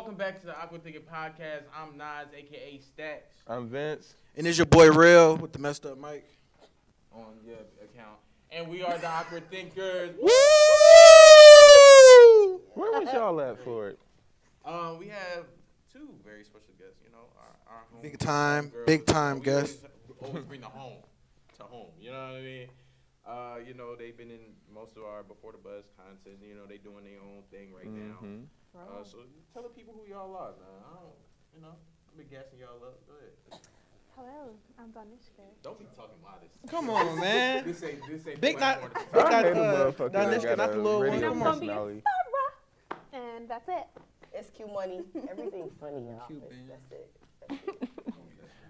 welcome back to the Awkward Thinking Podcast. I'm Nas, a.k.a. Stacks. I'm Vince. And it's your boy Real with the messed up mic. On your account. And we are the Awkward Thinkers. Woo! Where was y'all at for it? We have two very special guests, you know. Our home Big time guests. Always bring the home to home, you know what I mean? You know, they've been in most of our Before the Buzz content. You know, they doing their own thing right now. So tell the people who y'all are, man. I've been gassing y'all up. Go ahead. Hello, I'm doniska. Don't be talking modest. Come on, man. This ain't Big not Doniska, not the little one. I'm gonna be a Sarah, and that's it. It's Q money. Everything's funny, y'all. That's it.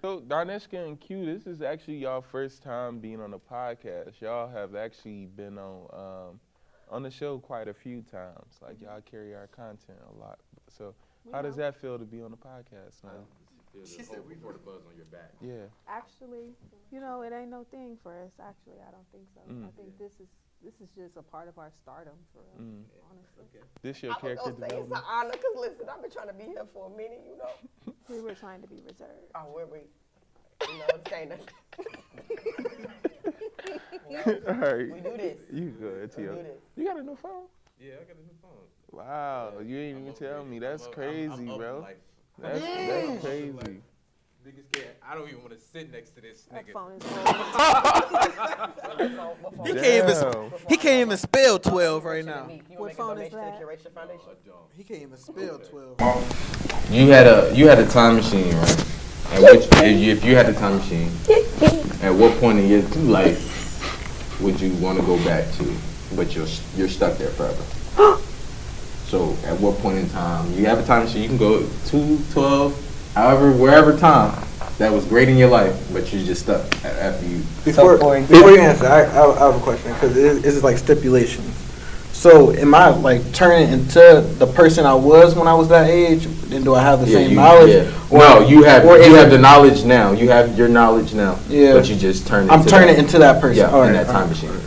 So, Doniska and Q, this is actually y'all first time being on the podcast. Y'all have actually been on the show quite a few times. Like, y'all carry our content a lot. So, how does that feel to be on the podcast, man? She said Before the Buzz on your back. Yeah. Actually, you know, it ain't no thing for us. Actually, I don't think so. I think this is just a part of our stardom, for us, honestly. Okay. This your character It's development? an honor, because listen, I've been trying to be here for a minute, you know. We were trying to be reserved. Oh, we you know, it's kind of. All right. We do this. You good, We Tio. do this. You got a new phone? Yeah, I got a new phone. Wow, you ain't even tell me. That's crazy, I'm bro. Like, That's crazy. like, niggas can't. I don't even want to sit next to this That nigga. phone is He can't even spell 12 right now. What phone is that? He can't even spell 12. You had a time machine, right? If you had a time machine, at what point in your life would you want to go back to, but you're stuck there forever? So at what point in time you have a time machine, you can go 2, 12, however, wherever time that was great in your life, but you're just stuck after you. Before you answer, I have a question, because this is like stipulations. So am I like turning into the person I was when I was that age? And do I have the same knowledge? Yeah. No, you have the knowledge now. You have your knowledge now. Yeah. But you just turn it. I'm turning into that person. Yeah, in that time machine.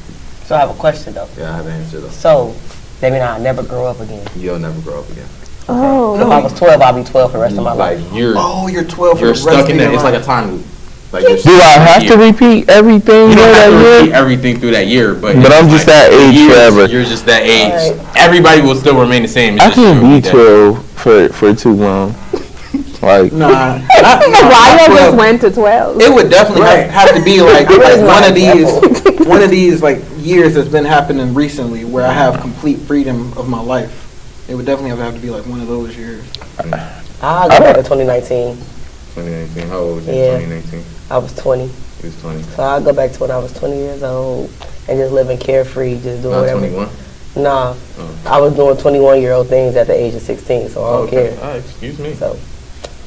So I have a question, though. Yeah, I have an answer, though. So, that means I'll never grow up again. You'll never grow up again. Oh. If I was 12, I'll be 12 for the rest of my life. You're 12 You're for the rest stuck in of that. your It's life. like a time loop. Like Do I have to repeat everything? You don't have to repeat everything through that year, but I'm just that age forever. You're just that age. Right. Everybody will still remain the same. I can't be 12 for too long. Like, Nah. Why you just went to 12? It would definitely have to be like one of these like years that's been happening recently where I have complete freedom of my life. It would definitely have to be like one of those years. I'll go back to 2019. 2019. How old was you Yeah. in 2019? I was 20. He was 20. So I'll go back to when I was 20 years old and just living carefree, just doing Not whatever. 21. Nah. Oh. I was doing 21-year-old things at the age of 16, so I don't care. Excuse me. So,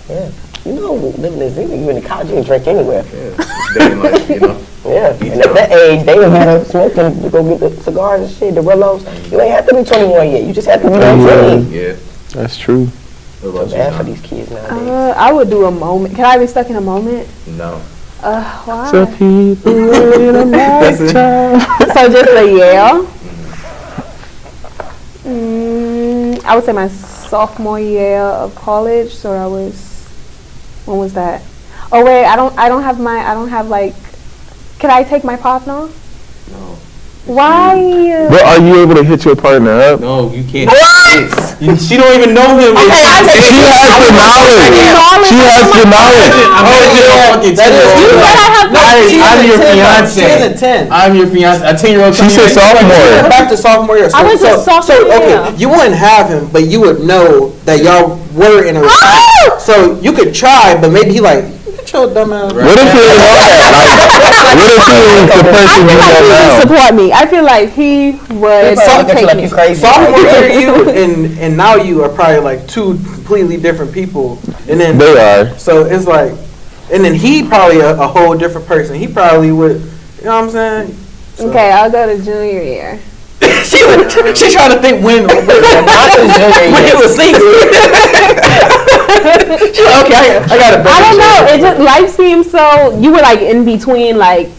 yeah. You know, living this, you in college, you can drink anywhere. Yeah. Day in life, you know. Yeah. And at that age, they would have smoking to go get the cigars and shit, the Willows. You ain't have to be 21 yet. You just have to be 19. Yeah. that's true. What about Bad you, for John? these kids nowadays. I would do a moment. Can I be stuck in a moment? No. Why? So people in a lifetime. So just a year. I would say my sophomore year of college. So when was that? Oh wait, I don't have like. Can I take my partner? No. Why? But are you able to hit your partner up? No, you can't. What? She don't even know him. Okay, I take She has the knowledge. She has the knowledge. You said I have I'm your fiance. She isn't 10. I'm your fiance. A 10-year-old. She said sophomore. Back to sophomore year. I went to sophomore year. Okay, you wouldn't have him, but you would know that y'all were in a relationship. So you could try, but maybe he like, get your dumb ass. What if he didn't know that? Like, what if he is the person you I know feel like he would now? support me. I feel like he would take like me. you crazy. Sophomore year you and now you are probably like two completely different people. And then They are. So it's like, and then he probably a whole different person. He probably would, you know what I'm saying? So. Okay, I'll go to junior year. She trying to think when he was single. Okay, I got it. I don't know. It just life seems so. You were like in between, like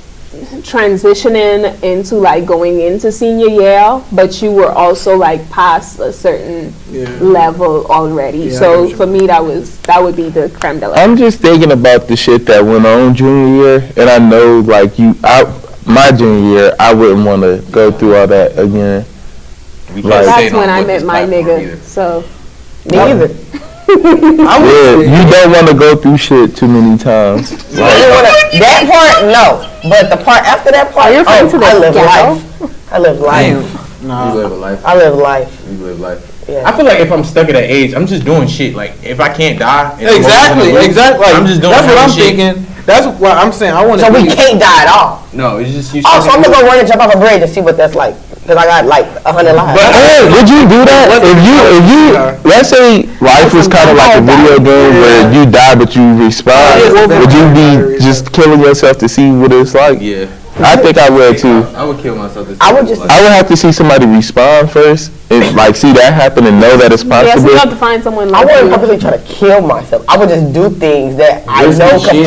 transitioning into like going into senior year, but you were also like past a certain level already. Yeah, So for me, that would be the creme de la. I'm just thinking about the shit that went on junior year, and I know like my junior year, I wouldn't want to go through all that again. That's when I met my nigga. So Me either. You don't want to go through shit too many times. That part, no. But the part after that part, are you referring to the I live scandal? life. I live life. Nah. You live a life. I live life. You live life. Yeah. I feel like if I'm stuck at that age, I'm just doing shit. Like if I can't die, Exactly. Like, I'm just doing. That's what I'm shit. thinking. That's what I'm saying. I want to. So we can't die at all. No, it's just you. Oh, so I'm gonna go run and jump off a bridge and see what that's like. Because I got like 100 lives. But hey, would you do that if you let's say life was kind of like a video game where you die but you respawn? Would you be just killing yourself to see what it's like? Yeah. I think I would too. I would kill myself. I would have to see somebody respawn first and like see that happen and know that it's possible. Yeah, so you have to find someone I like wouldn't you. purposely try to kill myself. I would just do things that I Risky know could shit.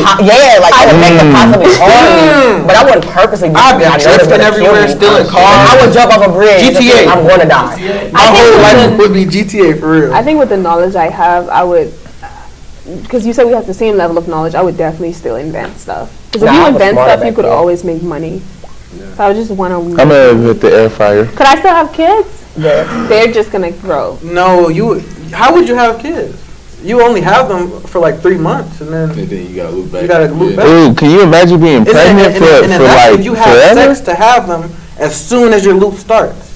like I would make them possibly harm me. But I wouldn't purposely do I'd be things I know that's drifting gonna everywhere, kill me. stealing cars. I would jump off a bridge. and GTA. think I'm gonna die. My whole life would be GTA for real. I think with the knowledge I have, I would, because you said we have the same level of knowledge, I would definitely still invent stuff. Because if Nah, you I was invent smart stuff, back you could then. always make money. So I would just want to. I'm gonna hit the air fryer. Could I still have kids? Yeah. They're just gonna grow. No, how would you have kids? You only have them for like 3 months, and then And then you gotta loop back. you gotta loop back. Ooh, can you imagine being pregnant for like you have forever? sex to have them as soon as your loop starts,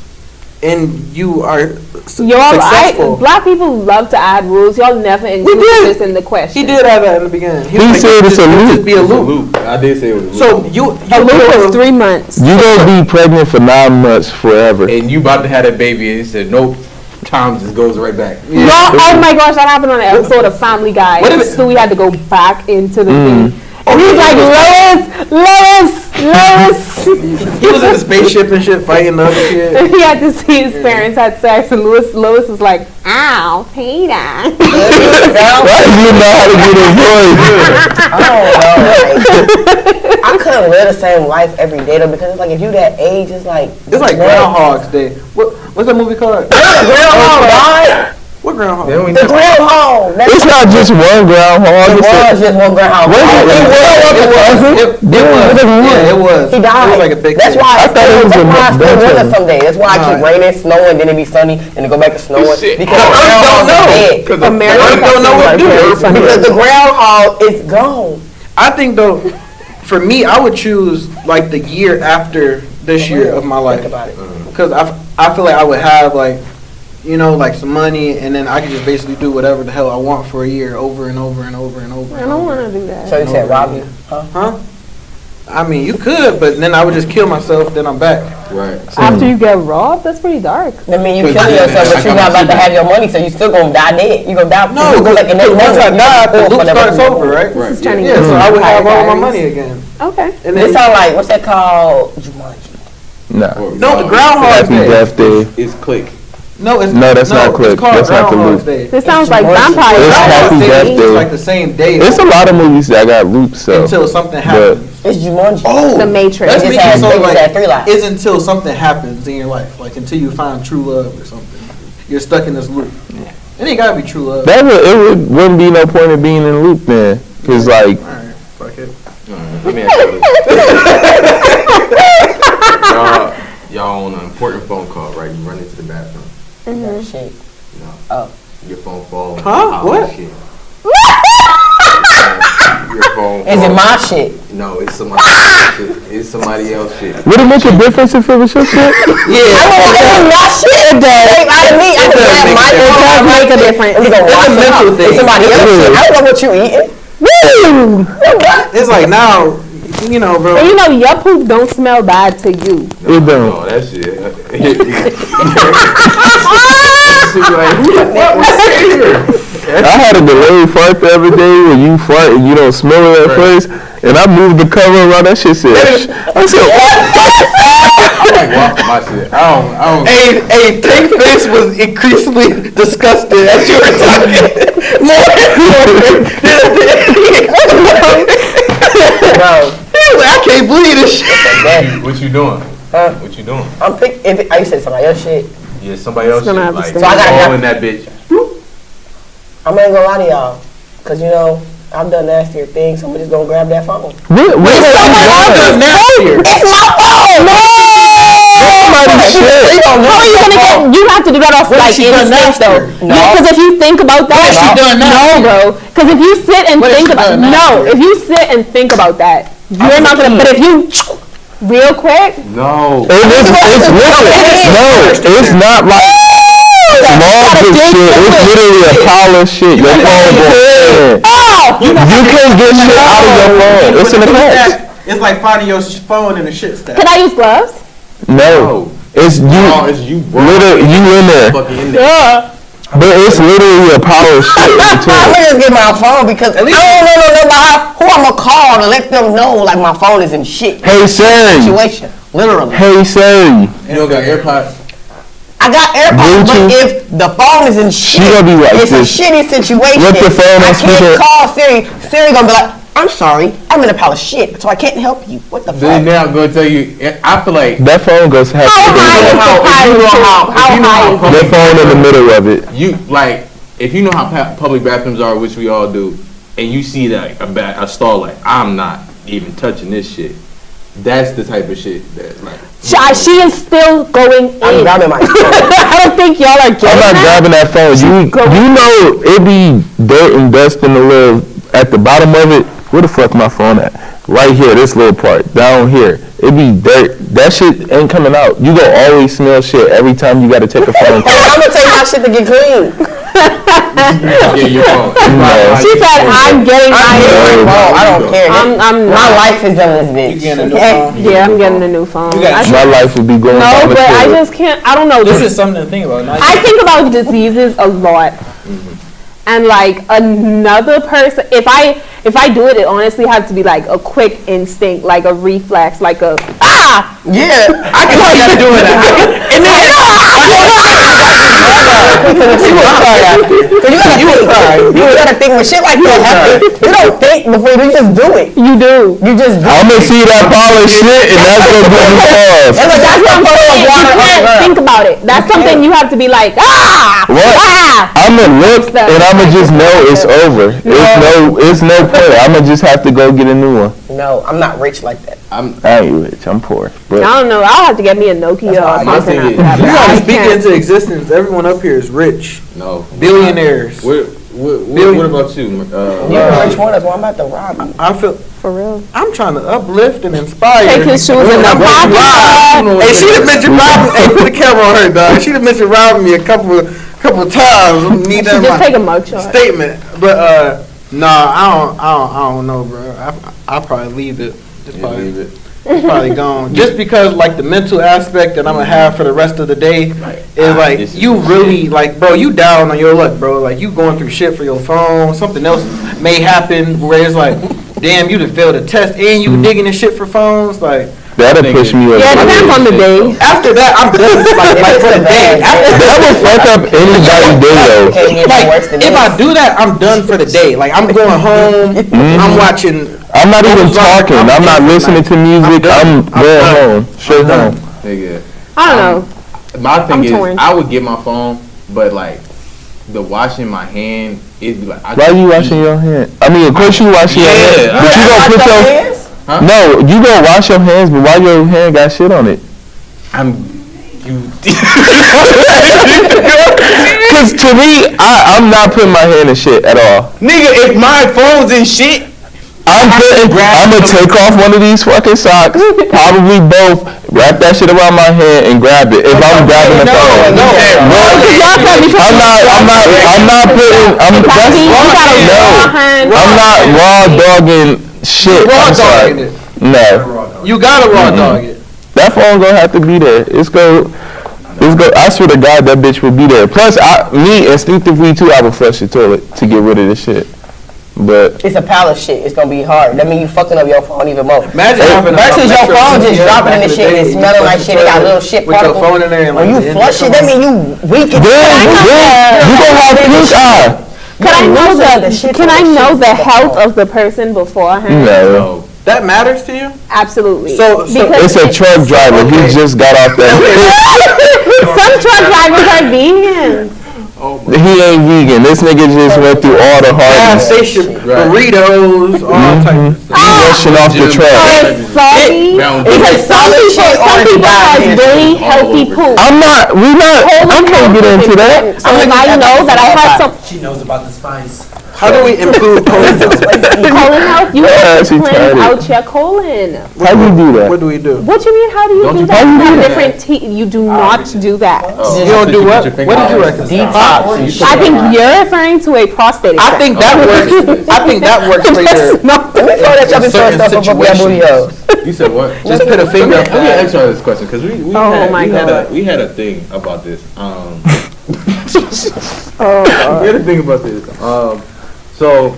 and you are successful. Black people love to add rules. Y'all never include this in the question. He did have that in the beginning. He said it's a loop. Just be a It's a loop. loop. I did say it was a loop. So you A loop is 3 months. You gonna be pregnant for 9 months forever. And you about to have that baby, and he said, nope. Time just goes right back. Yeah. Oh my gosh, that happened on an episode of Family Guy. What if it- So we had to go back into the thing. And he was like, Lois. He was in the spaceship and shit fighting the other kid. And he had to see his parents had sex, and Lois was like, ow, Peter. Why do you know how to get his voice? I don't know. Like, I couldn't live the same life every day though, because it's like if you that age, it's like Groundhog's Day. What's that movie called? Groundhog, right? What Groundhog? Then we The know- groundhog. It's not just one groundhog. It was just one groundhog. It was. He died. It was like a big That's thing. why I thought it was a I still bunch winter of- some days. That's why I keep Nah. raining, snowing, then it be sunny, then it go back to snowing. Shit. Because the Earth don't groundhog know. is dead. Because Earth don't know what to do. Because the groundhog is gone. I think though, for me, I would choose like the year after this year of my life. Think about it. Because I feel like I would have like, you know, like some money, and then I could just basically do whatever the hell I want for a year, over and over and over and over. I don't want to do that. So you said rob you? Huh? Huh? I mean, you could, but then I would just kill myself. Then I'm back. Right. After you get robbed, that's pretty dark. I mean, you Cause killing then yourself, I but you're got not my about to shit have your money, so you still gonna die dead. You gonna die. No, you go like in that once I moment. die, the loop Whatever. starts over, right? Right. This is turning Yeah, so I would have all my Diaries. money again. Okay. And This then sound like what's that called? Jumanji. No. no, the Groundhog's Happy Day. Death Day. It's click. No, it's No, that's not Click. It's called That's not the Groundhog's loop. Day. This sounds like Jumanji. vampire. It's Happy Groundhog's Death Day Day. is like the same day. It's a lot of movies that got loops, so. until something happens. It's Jumanji. Oh, The Matrix. That's It just making had- so it just like had 3 lives. it's until something happens in your life, like until you find true love or something. You're stuck in this loop. It ain't gotta be true love. Wouldn't be no point in being in a loop then. Cause like, All right, fuck it. Let me ask you y'all on an important phone call, right? You run into the bathroom. Shit. No. Oh. Your phone falls. Huh? What? Shit. Your phone Is it falls. my shit? No, it's somebody else's shit. It's somebody else's shit. would it make a difference if it was your shit? I don't want my shit. It does. I mean, I can grab my It does make a difference. It's a mental thing. It's somebody else's shit. I don't know what you eating. Woo! It's like now, you know, bro. And you know, your poop don't smell bad to you. It don't. No, that shit. I had a delayed fart the other day when you fart and you don't smell it at first, and I moved the cover around that shit. I said, what? My shit. I don't. Hey, Tank Face was increasingly disgusted as you were talking. Bro. I can't believe this shit. you doing? Huh? What you doing? I'm pick. If I used to say somebody else shit, Yeah, somebody else shit. gonna have to Like, stay. So I gotta- all in that bitch. I'm not gonna lie to y'all, cause you know I've done nastier things. So I'm just gonna grab that phone. What is nastier? It's my phone. No. How are you gonna get? You have to do that off What like has she done instinct though. nastier? No. Because if you think about that, What has she done no, nastier? bro. Because if you sit and What has think she about done if you sit and think about that, you're not gonna. But if you real quick, No. It's not like small bitch shit. It's literally a pile of shit. Your phone going. oh, You can't get shit out of your phone. It's in the past. It's like finding your phone in a shit stack. can I use gloves? No, it's No, you. it's you. Literally, you in there, Fucking in there. Yeah. but it's literally a pile of shit in I'm between. gonna just get my phone because I don't know about who I'm gonna call to let them know like my phone is in shit Hey Siri. situation. Literally. Hey Siri. You don't got AirPods? I got AirPods, but Bluetooth. if the phone is in shit, She gonna be like it's this. a shitty situation. With the phone I on can't speaker. call Siri. Siri gonna be like, I'm sorry, I'm in a pile of shit, so I can't help you. What the Then fuck? now I'm going to tell you, I feel like That phone goes half. How high is the pile? How high is it? That phone in the middle of it. you, like, if you know how public bathrooms are, which we all do, and you see that a stall, like, I'm not even touching this shit. That's the type of shit that, like. She is still going in. I'm grabbing my phone. I don't think y'all are getting I'm not that. grabbing that phone. You know it be dirt and dust in the little at the bottom of it. Where the fuck my phone at? Right here, this little part down here. It be dirt. That shit ain't coming out. You go always smell shit every time you gotta take a phone call. I'm gonna take my shit to get clean. Yeah, your phone. She said, "I'm getting my." I don't care. I'm My not. life is on this bitch. You getting a new okay? phone? Yeah, I'm getting a new phone. You got- I should- My life would be going no, down the but I toilet. just can't. I don't know. This is something to think about. Not I think about diseases a lot, and like another person. If I do it, it honestly has to be like a quick instinct, like a reflex, like a Yeah, I can tell you doing that. And then you gotta think when shit like that happens. You don't think before you just do it. You do. You just do I'm it. gonna see that pile of shit and that's gonna get me That's pause. like That's what I'm saying. You can't think about it. That's something you have to be like, What? I'ma look and I'ma just know it's over. It's no point. I'ma just have to go get a new one. No, I'm not rich like that. I ain't rich. I'm poor. I But don't know. I'll have to get me a Nokia or my something. thing is, after You that. gotta I speak can't. into existence. Everyone up here is rich, No. billionaires. What about you? You're a rich one, that's why I'm about to rob you. I feel For real. I'm trying to uplift and inspire. Take his shoes in the I'm pocket. robbing. Hey, she done mentioned robbing. Hey, put the camera on her, dog. She done mentioned robbing me a couple times. I need that in Just take a my mugshot. statement. But nah, I don't know, bro. I'll probably leave it. It's Yeah, leave it. it's probably gone. Just because like the mental aspect that I'm gonna have for the rest of the day is like this is you the really shit. like, bro, you down on your luck, bro. Like you going through shit for your phone. Something else may happen where it's like, damn, you done failed a test and you digging in shit for phones. Like that'll push me up. Yeah, it depends on the day. after that, I'm done. Like for the day. After That would fuck up anybody's day though. Can't get no worse than if this. I do that, I'm done for the day. Like I'm going home. I'm watching. I'm not even talking. I'm not listening to music. I'm going home. Straight home. Nigga. I don't know. My thing I'm is, torn. I would get my phone, but like the washing my hand, it'd be like. Why you washing your hand? I mean, of course you washing your hand, Yeah. but you gonna put your hands? no. You gonna wash your hands, but why your hand got shit on it? Cause to me, I'm not putting my hand in shit at all. Nigga, if my phone's in shit, I'ma take off one of these fucking socks, probably both, wrap that shit around my hand and grab it. If I'm grabbing the phone, no. I'm not putting. I'm not raw dogging shit. Raw I'm sorry. dogging it. No, You gotta raw dog it. that phone gonna have to be there. It's go. I swear to God, that bitch will be there. Plus, me instinctively too, I would flush the toilet to get rid of this shit. But It's a pile of shit. It's gonna be hard. That mean you fucking up your phone even more. Imagine having a Versus your Metro phone just PCS dropping in back the the shit and day, you smelling like flush shit. the It got toilet little shit with your particles. phone in there and When like you the end flush of it, that mean you weaken. you gonna have pink eye. Can I know losing the shit Can on I the know shit the with the health phone. of the person beforehand? No. That matters to you? Absolutely. So Because It's a truck driver. He just got off that. some truck drivers are vegans. He ain't vegan. This nigga just went through all the gas hardest. station, burritos, all types of stuff. He rushing off the So truck. it's salty. Because some people has really healthy poop. I'm not. We not. I can't get into that. So if I know that I have some She knows about the spice. How do we improve colon health? colon health, you have to she cleanse tried it. out your colon. How you do that? What do we do? What you mean? How do you Don't do you- that? how you There do are that? different you do not do that. You don't do what? What did you recommend? Detox. I think you're referring to a prostate. I think that works. I think that works for your. Let me throw that chubby certain stuff up your booty hole. You said what? Just put a finger. Let me ask y'all this question because we had a thing about this. We had a thing about this. So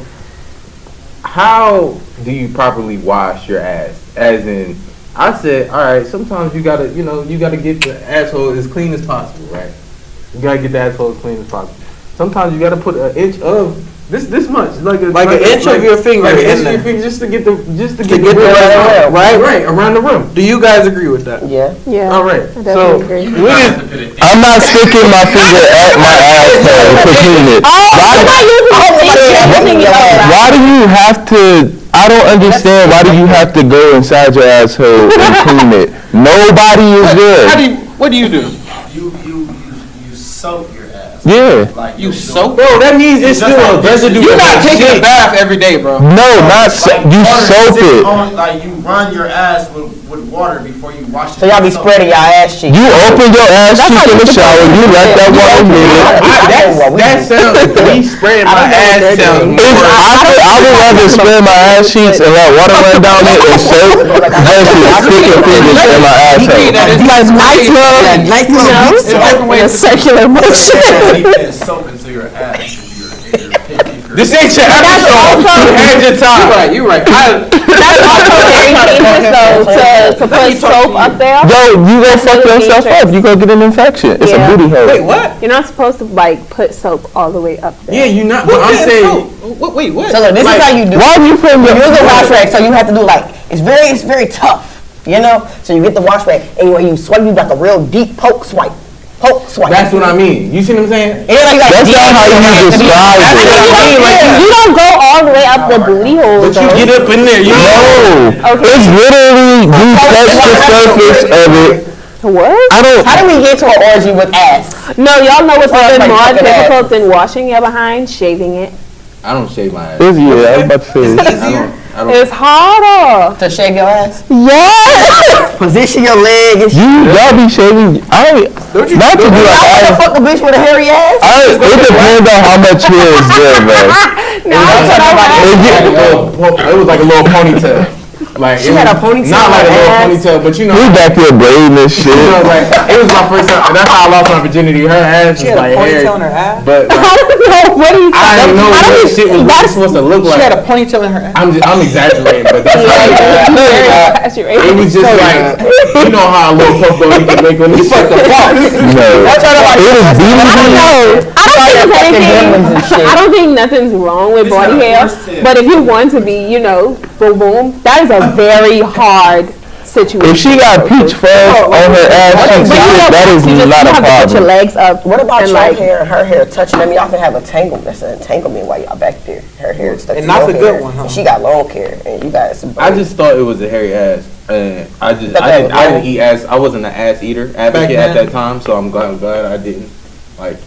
how do you properly wash your ass? As in, I said, all right. Sometimes you gotta get the asshole as clean as possible, right? You gotta get the asshole as clean as possible. Sometimes you gotta put an inch of this much, like an inch of your finger like an in inch of there. your finger, just to get the get the rim, right around the rim. Do you guys agree with that? Yeah. Yeah. All right. I So definitely agree. I'm not sticking my finger at my asshole to clean it. Why do you have to? I don't understand. Why do you have to go inside your asshole and clean it? Nobody is there. What do you do? You soak your ass. Yeah. Like You soak? bro, that means it's still a residue. You're not taking a bath every day, bro. No, not you soak it. Like you run your ass with water before you wash it. So y'all be spreading y'all ass cheeks. You open your ass cheek in the shower. You let that water in. That sounds. Me spreading my ass sounds more. I would rather spread my ass cheeks and let water run down it and soap versus sticking fingers in my asshole. Nice little In a circular motion. Soap into your ass. This ain't your episode. You had your time. You're right. That's also very dangerous though to put soap up there. Yo, you gonna fuck yourself up. You gonna get an infection. It's a Yeah. booty hole. Wait, what? You're not supposed to like put soap all the way up there. Yeah, you not. But I'm saying. Wait, what? So look, this is how you do it. Why do you put You use a wash your rag, so you have to do like it's very tough, you know. So you get the wash rag, and when you swipe, you like a real deep poke swipe. That's what I mean. You see what I'm saying? And then, like, That's not how you describe it. You don't go all the way up the booty hole. But you get up in there. You know. No, it's literally you touch the surface of it. What? I don't. How do we get to an orgy with ass? No, y'all know what's even like more fucking difficult than washing your behind? Shaving it. I don't shave my ass. Yeah, I was about to say this. I don't. It's harder. To shave your ass? Yeah. Position your leg and shit. Y'all be shaving. Not to be like. I wanna fuck a bitch with a hairy ass? It depends on how much hair is there, man. No, that's what I want. It was like a little ponytail. Like She had a ponytail Not like a on her little ass. ponytail, but you know. We back there braiding this shit. You know, like, it was my first time. That's how I lost my virginity. Her ass was like hairy. her ass? But I like, don't know what he's I didn't know what shit was really supposed to look like. She had a ponytail in her ass. I'm exaggerating, but that's how it was just like, you know how a little puff go you can make when you fuck the fuck. No. It was BBB. I don't think nothing's wrong with body hair, but if you want to be, boom boom, that is a very hard situation. If she got peach fuzz on her ass cheeks, that is not a You have to put your problem. legs up. What about and your like, hair and her hair touching them? Y'all can have a tangle. That's an entanglement while y'all back there. Her hair is stuck And to not your the good hair, one, huh? and she got long hair, and you got some. I just thought it was a hairy ass, and I didn't eat ass. I wasn't an ass eater advocate at that time, so I'm glad I didn't. But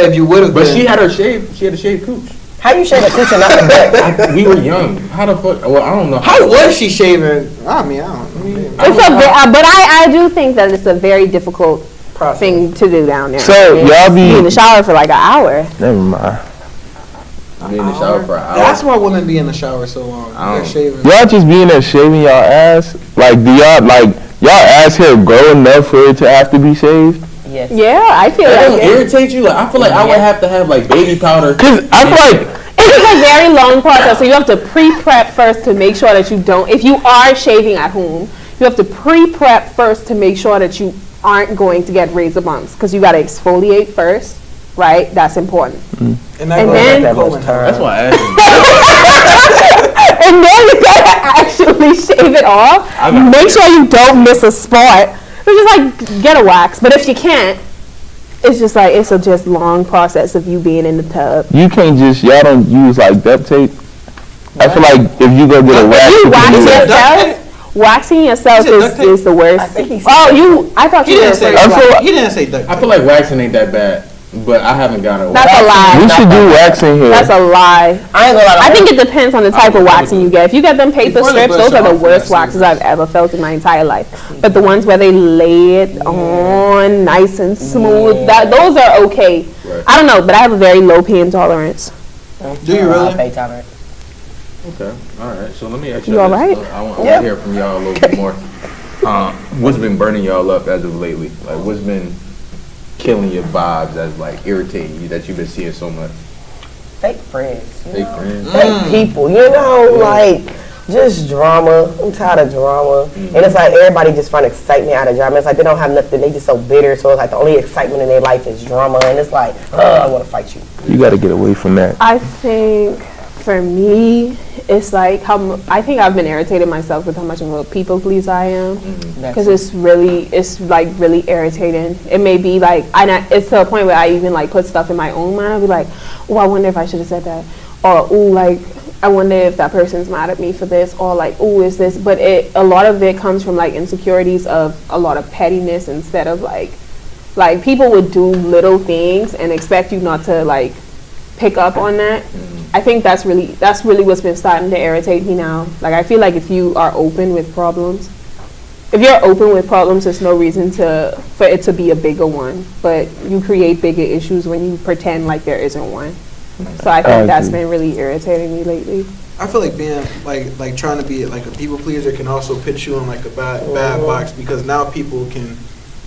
if you would have, But she had a shaved cooch. How you shave a cooch and not the back? We were young. How the fuck? Well, I don't know. how was she shaving? I mean, I don't know. but I do think that it's a very difficult Process. thing to do down there. So y'all Be in be. the shower for like an hour. Never mind. Be in the shower for an hour. That's why women be in the shower so long. I They're don't- shaving. Y'all just be in there shaving y'all ass. Like, do y'all ass hair grow enough for it to have to be shaved? Yes. Yeah, I feel That don't like it. irritate you. Like I feel like I would have to have like baby powder. Cause I feel like It is a very long process, so you have to pre-prep first to make sure that you don't. If you are shaving at home, you have to pre-prep first to make sure that you aren't going to get razor bumps because you got to exfoliate first, right? That's important. And And then- colon. That's why I asked. And then you gotta actually shave it off. Make sure you don't miss a spot. It's just like, get a wax. But if you can't, it's just like, it's a just long process of you being in the tub. You can't just, y'all don't use like duct tape. I feel like if you go get a wax, You wax yourself. Waxing yourself is the worst. I thought you didn't say that. He didn't say duct tape. I feel like waxing ain't that bad, but I haven't got a wax. That's a lie. We should do waxing here. That's a lie. I ain't gonna lie. I think it depends on the type of waxing you get. If you get them paper strips, those are the worst waxes I've ever felt in my entire life. But the ones where they lay it on nice and smooth, those are okay. Right. I don't know, but I have a very low pain tolerance. Do you really? Pain tolerance. Okay, all right. So let me ask you. You all right? I want to hear from y'all a little bit more. What's been burning y'all up as of lately? Like, what's been killing your vibes as like irritating you that you've been seeing so much? Fake friends. Fake friends. Fake people. You know, like just drama. I'm tired of drama. And it's like everybody just find excitement out of drama. It's like they don't have nothing. They just so bitter. So it's like the only excitement in their life is drama. And it's like, I want to fight you. You got to get away from that. I think for me, it's like I think I've been irritated myself with how much of a people pleaser I am, because it's like really irritating. It may be like, it's to a point where I even like put stuff in my own mind. I'll be like, oh, I wonder if I should have said that, or oh, like I wonder if that person's mad at me for this, or like, oh, is this? But a lot of it comes from like insecurities of a lot of pettiness, instead of like people would do little things and expect you not to like pick up on that. I think that's really what's been starting to irritate me now. Like, I feel like if you are open with problems, there's no reason for it to be a bigger one. But you create bigger issues when you pretend like there isn't one. So I think that's been really irritating me lately. I feel like being like trying to be like a people pleaser can also put you in like a bad box, because now people can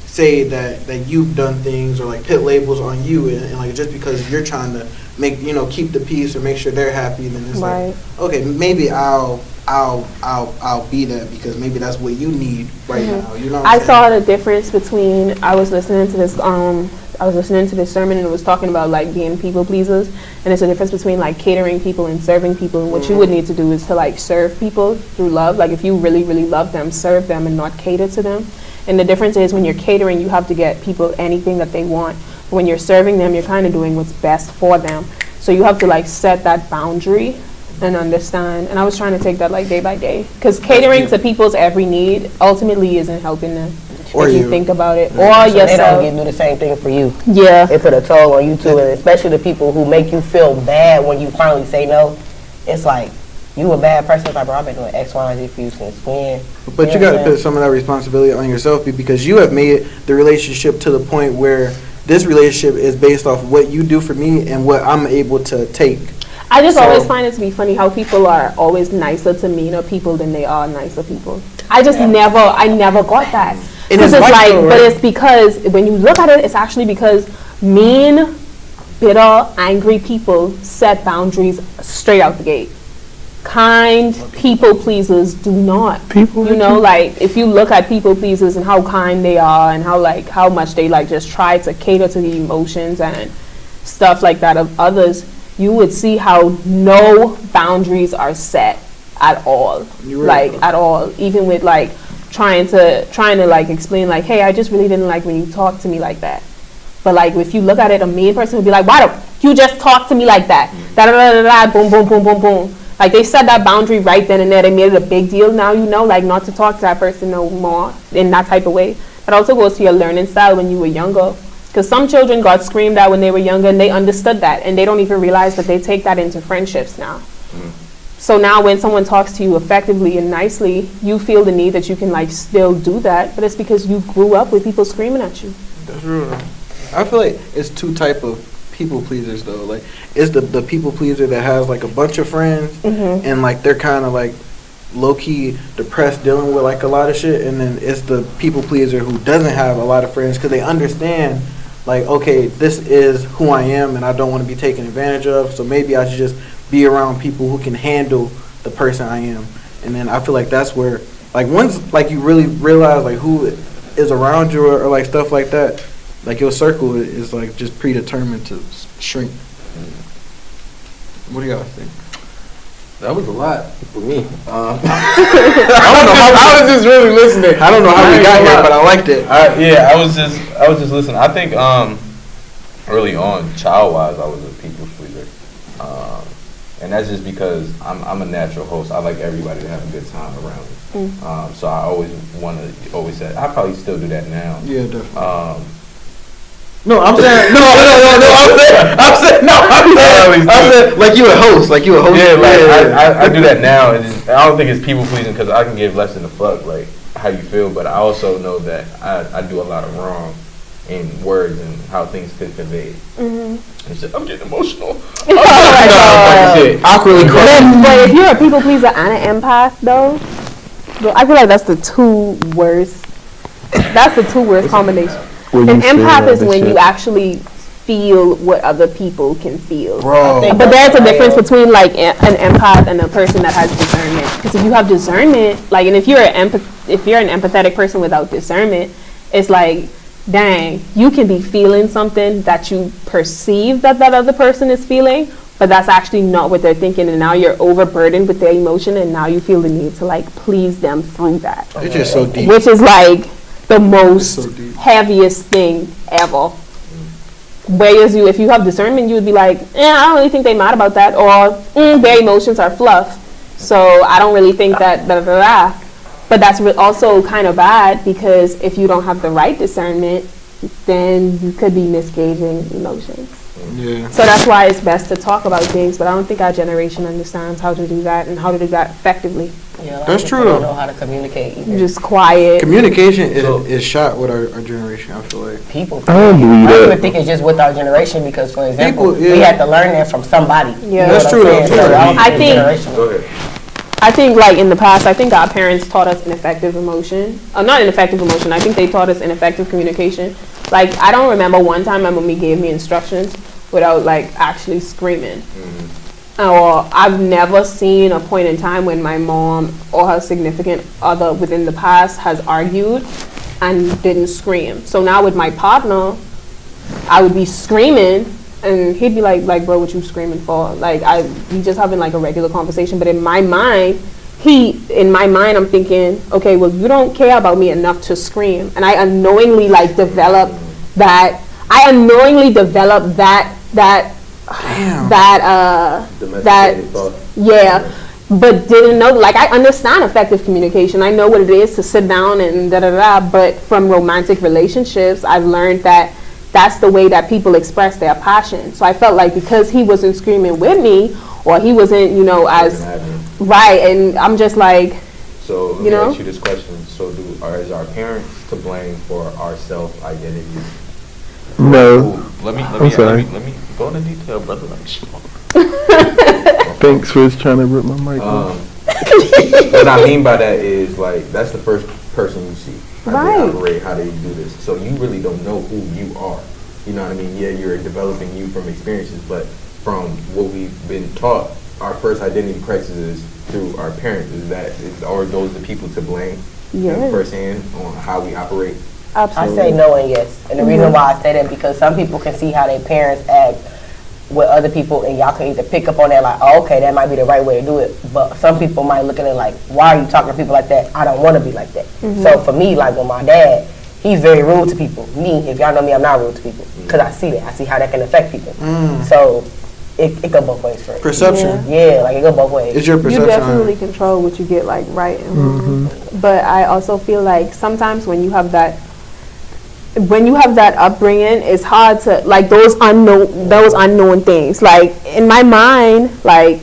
say that you've done things or like put labels on you, and like just because you're trying to keep the peace or make sure they're happy, then it's like, okay, maybe I'll be that, because maybe that's what you need right now. You know what I'm saying? saw the difference between, I was listening to this sermon, and it was talking about like being people pleasers, and it's a difference between like catering people and serving people. And what you would need to do is to like serve people through love. Like, if you really, really love them, serve them and not cater to them. And the difference is, when you're catering, you have to get people anything that they want. When you're serving them, you're kind of doing what's best for them. So you have to like set that boundary and understand. And I was trying to take that like day by day, because catering to people's every need ultimately isn't helping them. Or if you think about it, or so yourself. They don't do the same thing for you. Yeah. They put a toll on you too, and especially the people who make you feel bad when you finally say no. It's like, you a bad person. It's like, bro, I've been doing X, Y, and Z for you since when? But you got to put some of that responsibility on yourself, because you have made the relationship to the point where this relationship is based off what you do for me and what I'm able to take. I just always find it to be funny how people are always nicer to meaner people than they are nicer people. I never got that. Because it's like, but it's because when you look at it, it's actually because mean, bitter, angry people set boundaries straight out the gate. Kind people pleasers do not. Like, if you look at people pleasers and how kind they are, and how much they like just try to cater to the emotions and stuff like that of others, you would see how no boundaries are set at all. At all. Even with like trying to like explain like, hey, I just really didn't like when you talked to me like that. But like, if you look at it, a mean person would be like, why don't you just talk to me like that? Da da da da da, boom boom boom boom boom. Like, they set that boundary right then and there. They made it a big deal. Now you know, like, not to talk to that person no more in that type of way. That also goes to your learning style when you were younger. Because some children got screamed at when they were younger, and they understood that. And they don't even realize that they take that into friendships now. So now when someone talks to you effectively and nicely, you feel the need that you can, like, still do that. But it's because you grew up with people screaming at you. That's real. I feel like it's two type of people pleasers though. Like, it's the people pleaser that has like a bunch of friends, and like they're kind of like low-key depressed, dealing with like a lot of shit. And then it's the people pleaser who doesn't have a lot of friends, because they understand like, okay, this is who I am and I don't want to be taken advantage of, so maybe I should just be around people who can handle the person I am. And then I feel like that's where, like, once like you really realize like who is around you, or like stuff like that, like your circle is like just predetermined to shrink. What do y'all think? That was a lot for me. I was just really listening. I don't know how we got here, but I liked it. I was just listening. I think early on, child-wise, I was a people pleaser, and that's just because I'm a natural host. I like everybody to have a good time around me. So I always say I probably still do that now. Yeah, definitely. No, I'm saying I'm saying like you a host. Yeah, I do that now, and I don't think it's people pleasing because I can give less than a fuck like how you feel, but I also know that I do a lot of wrong in words and how things could convey. And shit, I'm getting emotional. Awkwardly crying. But if you're a people pleaser and an empath, though, I feel like that's the two worst. That's the two worst combinations. An empath is when you actually feel what other people can feel. Bro. But there's a difference between like an empath and a person that has discernment. Because if you have discernment, like, and if you're an empathetic person without discernment, it's like, dang, you can be feeling something that you perceive that other person is feeling, but that's actually not what they're thinking, and now you're overburdened with their emotion, and now you feel the need to like please them through that. It's just so deep. Which is like the most so deep. heaviest thing ever. Whereas if you have discernment, you would be like, I don't really think they're mad about that, or their emotions are fluff, so I don't really think that But that's also kind of bad, because if you don't have the right discernment, then you could be misgauging emotions. Yeah. So that's why it's best to talk about things, but I don't think our generation understands how to do that and how to do that effectively. Yeah, That's true, Don't though. know how to communicate either. Just quiet. Communication is shot with our generation, I feel like. People. I don't believe I don't that. even think it's just with our generation, because, for example, People, yeah. we had to learn that from somebody. Yeah. That's what true, I'm though. saying? So I don't I think think- it's generational. Go ahead. I think, like, in the past, I think our parents taught us ineffective emotion. Not ineffective emotion, I think they taught us ineffective communication. Like, I don't remember one time my mommy gave me instructions without, like, actually screaming. Or I've never seen a point in time when my mom or her significant other within the past has argued and didn't scream. So now with my partner, I would be screaming, and he'd be like, bro, what you screaming for? Like, we just having like a regular conversation. But in my mind, I'm thinking, okay, well, you don't care about me enough to scream. And I unknowingly like developed that yeah, but didn't know, like, I understand effective communication. I know what it is to sit down and but from romantic relationships, I've learned that that's the way that people express their passion. So I felt like because he wasn't screaming with me, or he wasn't, as right, and I'm just like, so let me ask you this question: so is our parents to blame for our self-identity? No. Let me go into detail, brother. Thanks for trying to rip my mic off. What I mean by that is, like, that's the first person you see. How Right. they operate, how they do this. So you really don't know who you are. You know what I mean? Yeah, you're developing you from experiences, but from what we've been taught, our first identity crisis is through our parents. Are those the people to blame? Yeah. Firsthand on how we operate? absolutely. I say no and yes. And the reason why I say that, because some people can see how their parents act with other people, and y'all can either pick up on that like, oh, okay, that might be the right way to do it. But some people might look at it like, why are you talking to people like that? I don't want to be like that. So for me, like with my dad, he's very rude to people. Me, if y'all know me, I'm not rude to people, because I see that. I see how that can affect people. So it go both ways for me. Perception. Yeah, like it go both ways. It's your You perception. definitely control what you get, like, right and wrong. But I also feel like sometimes when you have that upbringing, it's hard to, like, those unknown things. Like, in my mind, like,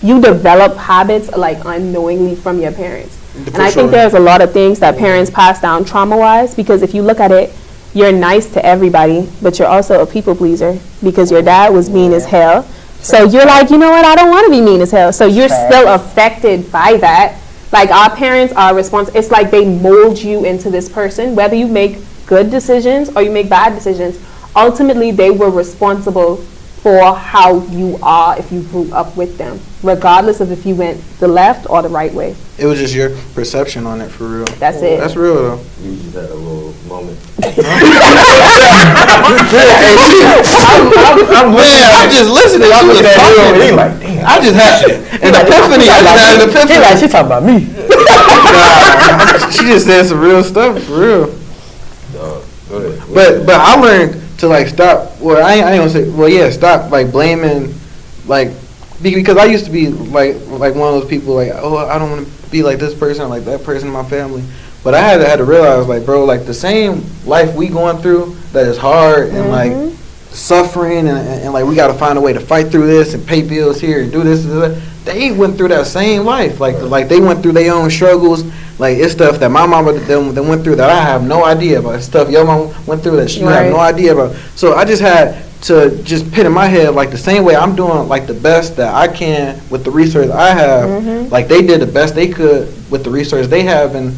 you develop habits, like, unknowingly from your parents. And I think there's a lot of things that parents pass down trauma-wise, because if you look at it, you're nice to everybody, but you're also a people pleaser, because your dad was mean as hell. So you're like, you know what, I don't want to be mean as hell. So you're still affected by that. Like, our parents are responsible. It's like they mold you into this person, whether you make good decisions or you make bad decisions. Ultimately, they were responsible for how you are if you grew up with them, regardless of if you went the left or the right way. It was just your perception on it, for real. That's it. That's real, though. You just had a little moment. I'm just listening. I'm looking at you, and he like, damn. I just had an epiphany. I just had an epiphany. She talking about me. Nah, she just said some real stuff for real. Go ahead. But I learned to like stop. Well, I ain't gonna say. Well, yeah, stop like blaming, like because I used to be like one of those people like, oh, I don't want to be like this person or like that person in my family. But I had to realize like, bro, like the same life we going through that is hard and like suffering and like we got to find a way to fight through this and pay bills here and do this and that. They went through that same life. Like they went through their own struggles. Like it's stuff that my mama them went through that I have no idea about. It's stuff your mom went through that you have no idea about. So I just had to just put in my head like the same way I'm doing like the best that I can with the resources I have. Like they did the best they could with the resources they have, and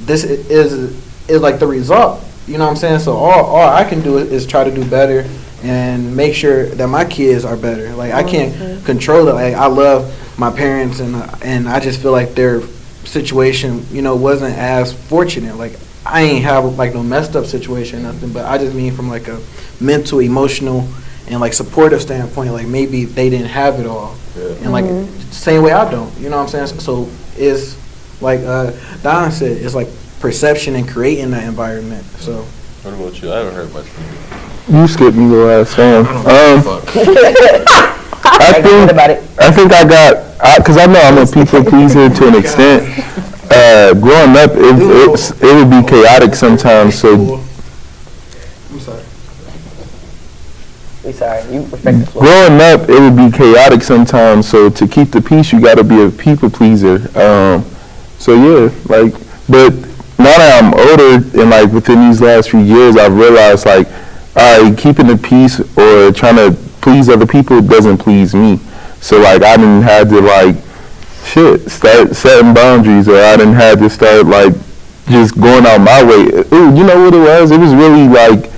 this is like the result. You know what I'm saying? So all I can do is try to do better and make sure that my kids are better. Like I can't control it. Like I love my parents and I just feel like their situation, you know, wasn't as fortunate. Like I ain't have like no messed up situation or nothing, but I just mean from like a mental, emotional, and like supportive standpoint, like maybe they didn't have it all. And like same way I don't. You know what I'm saying? So it's like Don said, it's like perception and creating that environment. So What about you? I haven't heard much from you. You skipped me the last time. I think I got, because I know I'm a people pleaser to an extent. Growing up, it would be chaotic sometimes. So I'm sorry. We sorry. You respect the floor. growing up, it would be chaotic sometimes. So to keep the peace, you got to be a people pleaser. So yeah, like, but now that I'm older and like within these last few years, I've realized like, all right, keeping the peace or trying to please other people doesn't please me. So like I didn't have to like start setting boundaries, or I didn't have to start like just going out my way. Ooh, you know what it was? It was really like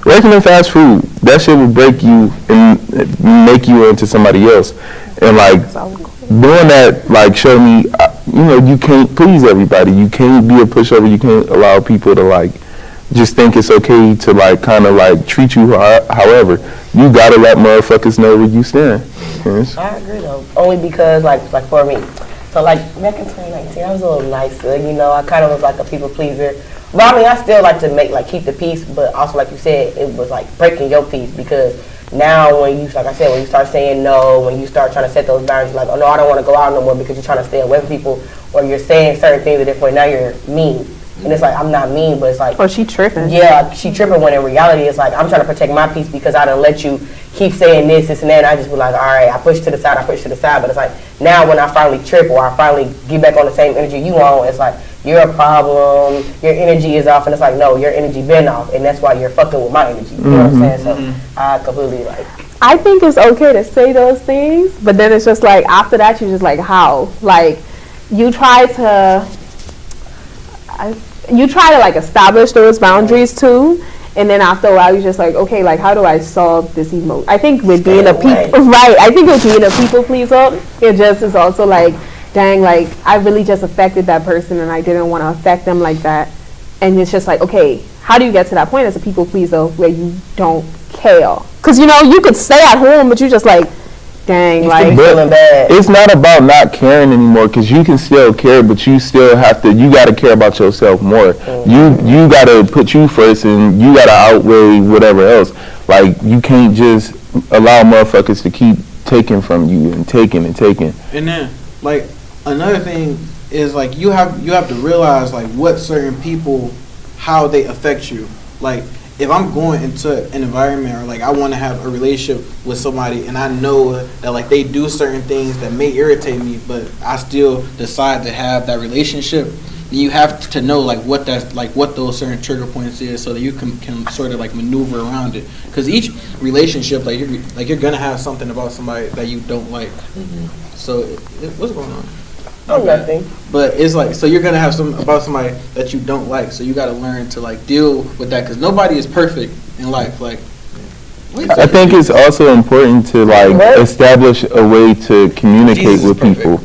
working in fast food. That shit would break you and make you into somebody else. And like doing that like showed me, you know, you can't please everybody. You can't be a pushover. You can't allow people to like just think it's okay to like kind of like treat you however. You gotta let motherfuckers know where you stand. Yes. I agree though, only because like for me, so like back in 2019, I was a little nicer, you know. I kind of was like a people pleaser, but I mean I still like to keep the peace, but also like you said, it was like breaking your peace, because now when you, like I said, when you start saying no, when you start trying to set those boundaries, like, oh no, I don't want to go out no more because you're trying to stay away from people, or you're saying certain things at this point, now you're mean. And it's like, I'm not mean, but it's like, Oh, she tripping. yeah, she tripping, when in reality it's like, I'm trying to protect my peace because I done let you keep saying this, and that, and I just be like, all right, I push to the side, but it's like, now when I finally trip or I finally get back on the same energy you on, it's like, you're a problem, your energy is off, and it's like, no, your energy been off, and that's why you're fucking with my energy, you know what I'm saying? So I completely like. I think it's okay to say those things, but then it's just like, after that, you're just like, how? Like, you try to like establish those boundaries too, and then after a while you're just like, okay, like how do I solve this emotion? I think with being a people, right? I think with being a people pleaser, it just is also like, dang, like I really just affected that person and I didn't want to affect them like that, and it's just like, okay, how do you get to that point as a people pleaser where you don't care? Because you know you could stay at home, but you just like, dang, like feeling bad. It's not about not caring anymore, because you can still care, but you still have to. You got to care about yourself more. You got to put you first, and you got to outweigh whatever else. Like you can't just allow motherfuckers to keep taking from you and taking and taking. And then like another thing is like you have to realize like what certain people, how they affect you. Like if I'm going into an environment or like I want to have a relationship with somebody and I know that like they do certain things that may irritate me, but I still decide to have that relationship, then you have to know like what those certain trigger points is, so that you can sort of like maneuver around it. Because each relationship, like you're gonna have something about somebody that you don't like. So what's going on? Nothing. But it's like, so you're gonna have some about somebody that you don't like, so you got to learn to like deal with that, because nobody is perfect in life. Like, I think it's also important to like establish a way to communicate with people.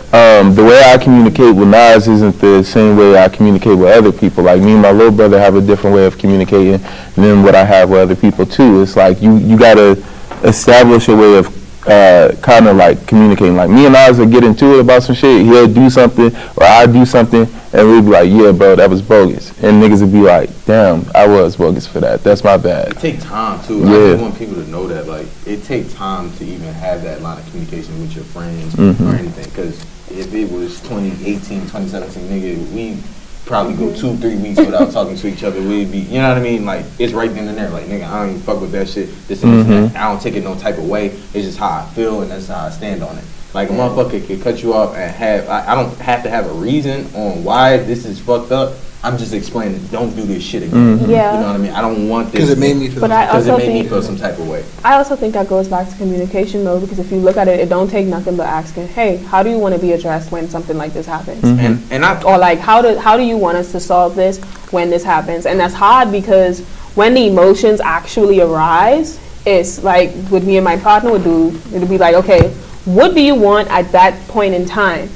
The way I communicate with Nas isn't the same way I communicate with other people. Like me and my little brother have a different way of communicating than what I have with other people too. It's like you got to establish a way of kind of like communicating. Like me and Oz will get into it about some shit. He'll do something or I do something, and we'll be like, yeah, bro, that was bogus. And niggas would be like, damn, I was bogus for that. That's my bad. It takes time too. Yeah. I just want people to know that, like, it takes time to even have that line of communication with your friends or anything. Because if it was 2018, 2017, nigga, we probably go 2-3 weeks without talking to each other. We'd be, you know what I mean? Like, it's right then and there. Like, nigga, I don't even fuck with that shit. This and this and that. I don't take it no type of way. It's just how I feel, and that's how I stand on it. Like, a motherfucker can cut you off and have, I don't have to have a reason on why this is fucked up. I'm just explaining, don't do this shit again. Yeah. You know what I mean? I don't want this. Because it made me feel. But I Because it also made me think feel some type of way. I also think that goes back to communication though, because if you look at it, it don't take nothing but asking, hey, how do you want to be addressed when something like this happens? And I Or like, how do you want us to solve this when this happens? And that's hard because when the emotions actually arise, it's like what me and my partner would do. It'll be like, okay, what do you want at that point in time?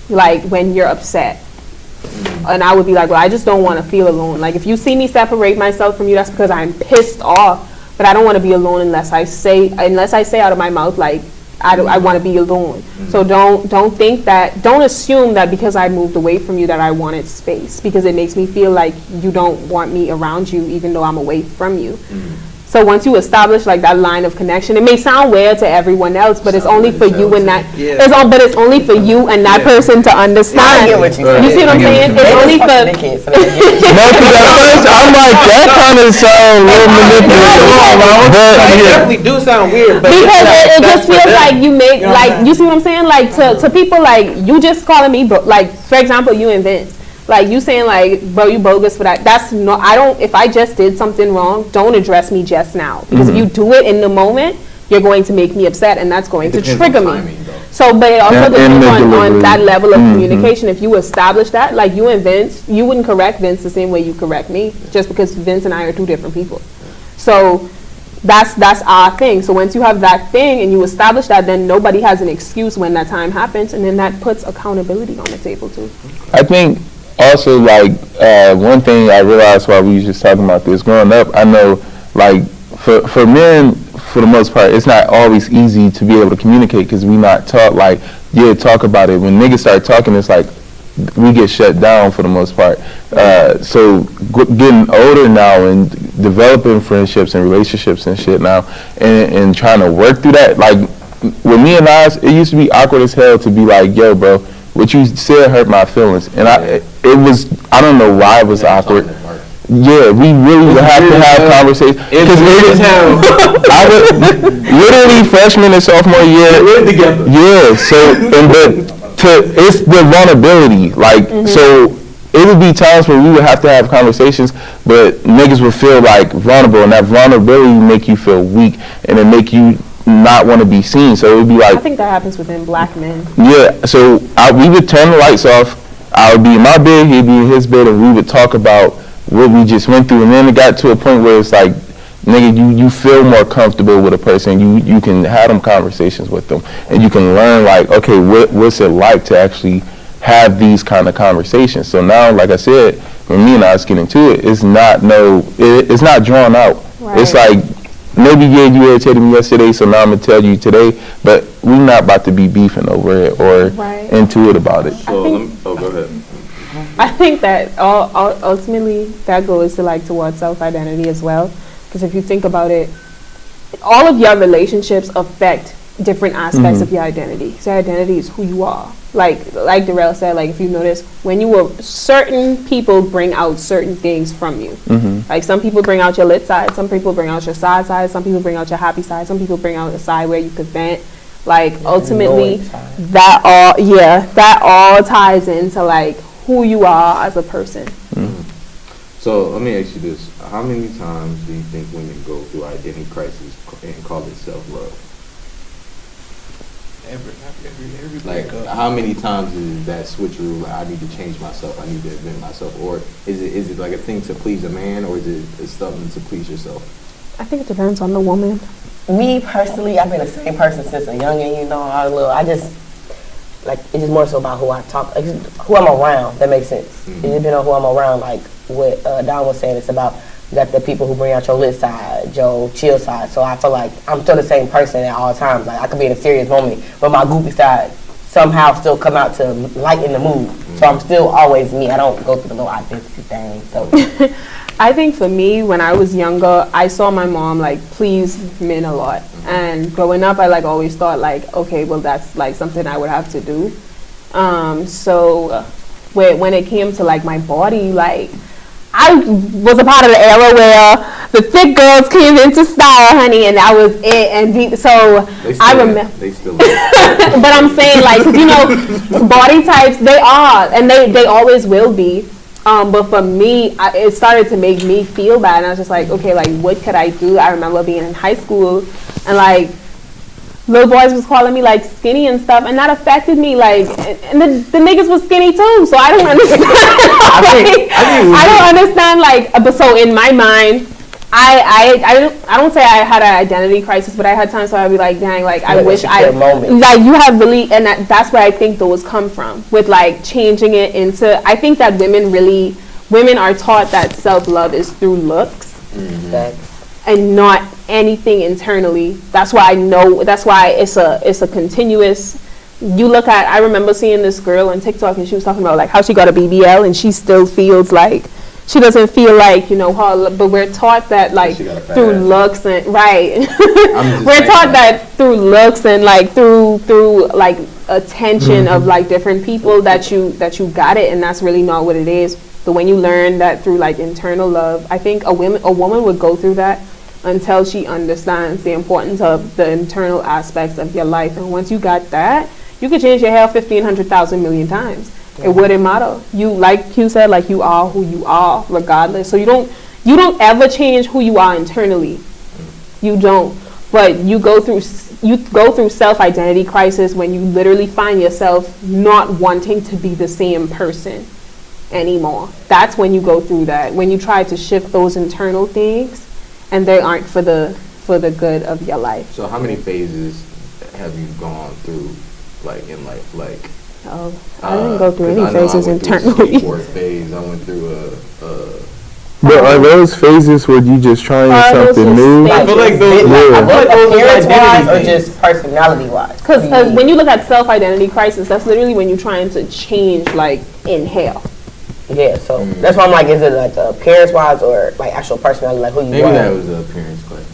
Like when you're upset. And I would be like, well, I just don't want to feel alone. Like if you see me separate myself from you, that's because I'm pissed off. But I don't want to be alone unless I say out of my mouth like I want to be alone. So don't assume that because I moved away from you that I wanted space, because it makes me feel like you don't want me around you even though I'm away from you. So once you establish like that line of connection, it may sound weird to everyone else, but it's only for you and that. But it's only for you and that person to understand. I get what you're saying. You see what I'm saying? It's only for. No, because at first I'm like, that kind of sound a little manipulative. It definitely do sound weird, but Because it just feels like you make, like, you see what I'm saying? Like, to people, like, you just calling me, like, for example, you and Vince. Like, you saying, like, bro, you bogus for that. That's no, if I just did something wrong, don't address me just now. Because if you do it in the moment, you're going to make me upset, and that's going to trigger me. So, but it also depends on that level of communication. If you establish that, like you and Vince, you wouldn't correct Vince the same way you correct me, just because Vince and I are two different people. So that's our thing. So once you have that thing and you establish that, then nobody has an excuse when that time happens, and then that puts accountability on the table too. I think also, like, one thing I realized while we was just talking about this, growing up, I know, like, for men, for the most part, it's not always easy to be able to communicate because we not taught, like, talk about it. When niggas start talking, it's like we get shut down for the most part. So getting older now and developing friendships and relationships and shit now and trying to work through that, like, with me and Oz, it used to be awkward as hell to be like, yo, bro, what you said hurt my feelings. And I don't know why it was awkward. Yeah, we really would have to have conversations. Because I would literally freshman and sophomore year. Yeah, so it's the vulnerability. Like, so it would be times where we would have to have conversations, but niggas would feel like vulnerable, and that vulnerability would make you feel weak, and it make you not want to be seen. So it would be like, I think that happens within black men. Yeah, so we would turn the lights off. I would be in my bed, he'd be in his bed, and we would talk about what we just went through. And then it got to a point where it's like, nigga, you feel more comfortable with a person. You can have them conversations with them, and you can learn, like, okay, what's it like to actually have these kind of conversations. So now, like I said, when me and I was getting into it, it's not drawn out. Right. It's like, maybe, yeah, you irritated me yesterday, so now I'm going to tell you today, but we're not about to be beefing over it or into it about it. So, go ahead. I think that ultimately that goes to, like, towards self-identity as well. Because if you think about it, all of your relationships affect different aspects of your identity. So your identity is who you are. Like Darrell said, like, if you notice, when you were, certain people bring out certain things from you. Like, some people bring out your lit side, some people bring out your sad side, some people bring out your happy side, some people bring out a side where you could vent. Like, ultimately, that all ties into, like, who you are as a person. So let me ask you this: how many times do you think women go through identity crisis and call it self-love? Every Like, how many times is that switcheroo? Like, I need to change myself. I need to admit myself, or is it like a thing to please a man, or is it something to please yourself? I think it depends on the woman. Me personally, I've been the same person since a youngin'. You know, I just like, it's just more so about who I talk, who I'm around. That makes sense. It depends on who I'm around. Like what Don was saying, it's about You got the people who bring out your lit side, your chill side. So I feel like I'm still the same person at all times. Like I could be in a serious moment, but my goofy side somehow still come out to lighten the mood. So I'm still always me. I don't go through the little identity thing. So I think for me, when I was younger, I saw my mom like please men a lot, and growing up, I like always thought like, okay, well that's like something I would have to do. So when it came to like my body, like I was a part of the era where the thick girls came into style, honey, and that was it. And so I remember. They still. But I'm saying like, 'cause, you know, body types they are, and they always will be. But for me, it started to make me feel bad, and I was just like, okay, like what could I do? I remember being in high school, and like little boys was calling me like skinny and stuff, and that affected me. Like, and the niggas was skinny too, so I don't understand. I don't understand. Like, but so in my mind, I don't say I had an identity crisis, but I had times where I'd be like, dang, like I wish I like you have really, and that's where I think those come from with like changing it into. I think that women are taught that self-love is through looks. And not anything internally. That's why I know. That's why it's a continuous. You look at. I remember seeing this girl on TikTok, and she was talking about like how she got a BBL, and she still feels like she doesn't feel like her. But we're taught that like through looks and right. We're taught that through looks and like through like attention of like different people that you got it, and that's really not what it is. But when you learn that through like internal love, I think a woman would go through that until she understands the importance of the internal aspects of your life. And once you got that, you could change your hair 1,500,000 million times. It wouldn't matter. You, like you said, like you are who you are regardless. So you don't ever change who you are internally. You don't. But you go through self-identity crisis when you literally find yourself not wanting to be the same person anymore. That's when you go through that. When you try to shift those internal things, and they aren't for the good of your life. So how many phases have you gone through, like in life? Like, I didn't go through any phases internally. I went through But are those phases where you just trying something new? I feel like those. Appearance-wise or just personality-wise? Because when you look at self-identity crisis, that's literally when you're trying to change, like in hair. Yeah, so that's why I'm like, is it like appearance-wise or like actual personality, like who you Maybe are? that was the appearance question.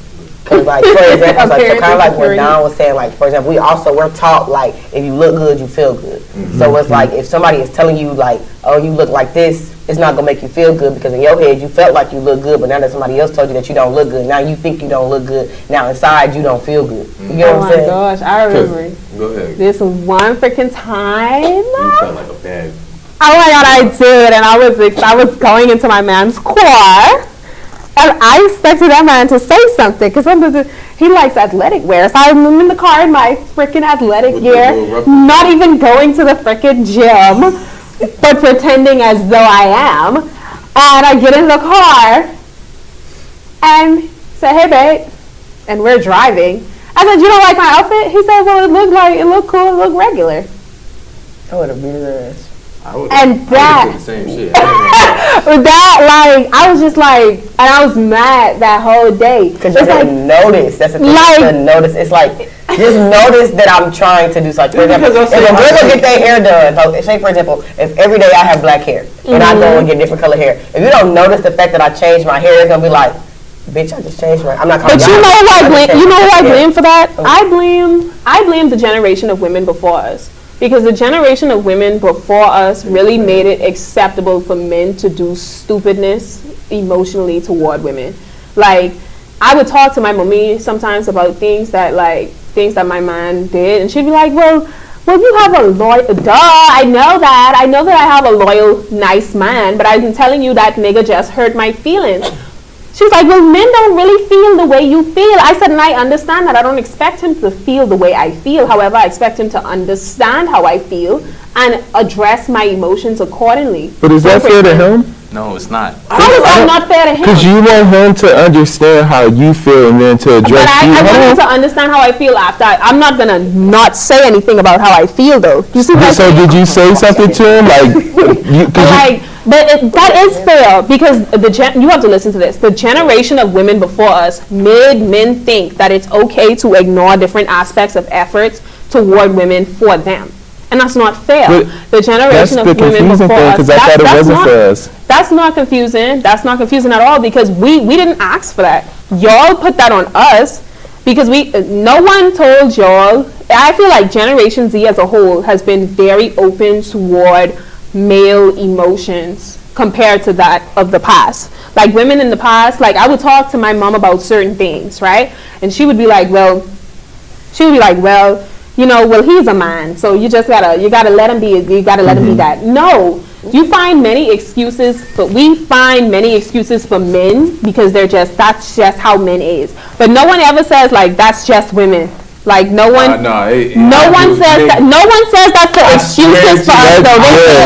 Because like, for example, so kind of like what Don was saying, like, for example, we're taught like, if you look good, you feel good. So it's like, if somebody is telling you like, oh, you look like this, it's not going to make you feel good because in your head, you felt like you look good, but now that somebody else told you that you don't look good, now you think you don't look good. Now inside, you don't feel good. You know what I'm saying? Oh my gosh, I remember. Go ahead. This one freaking time. You felt like a bad. Oh my God, I did, and I was going into my man's car, and I expected that man to say something because he likes athletic wear. So I'm in the car in my freaking athletic gear, not even going to the freaking gym, but pretending as though I am. And I get in the car and say, "Hey, babe," and we're driving. I said, "You don't like my outfit?" He said, "Well, it looked cool, it looked regular." I would have beat his ass. And that, the same shit. I was just like, and I was mad that whole day. Because you didn't notice. That's the thing. Like, notice. It's like, just notice that I'm trying to do something. For example, if a girl get their hair done, say for example, if every day I have black hair, and I go and get different color hair, if you don't notice the fact that I changed my hair, it's going to be like, bitch, I just changed my, I'm not calling But you know who I blame for that? I blame the generation of women before us. Because the generation of women before us really made it acceptable for men to do stupidness emotionally toward women. Like, I would talk to my mommy sometimes about things that my man did, and she'd be like, well, you have a loyal, I know that I have a loyal, nice man, but I'm telling you that nigga just hurt my feelings. She was like, well, men don't really feel the way you feel. I said, and I understand that. I don't expect him to feel the way I feel. However, I expect him to understand how I feel and address my emotions accordingly. But is that fair to him? No, it's not. How is that not fair to him? Because you want him to understand how you feel and then to address you. But I want him to understand how I feel after. I'm not going to not say anything about how I feel, though. You see what So did you say something to him? that is fair because you have to listen to this. The generation of women before us made men think that it's okay to ignore different aspects of efforts toward women for them. And that's not fair. But the generation of women before us, that's not confusing. That's not confusing at all because we didn't ask for that. Y'all put that on us because no one told y'all. I feel like Generation Z as a whole has been very open toward male emotions compared to that of the past. Like women in the past, like I would talk to my mom about certain things, right? And she would be like, well, you know, well, he's a man, so you gotta let him be, him be that. No, we find many excuses for men because that's just how men is. But no one ever says like that's just women. Like no one says that for excuses for us.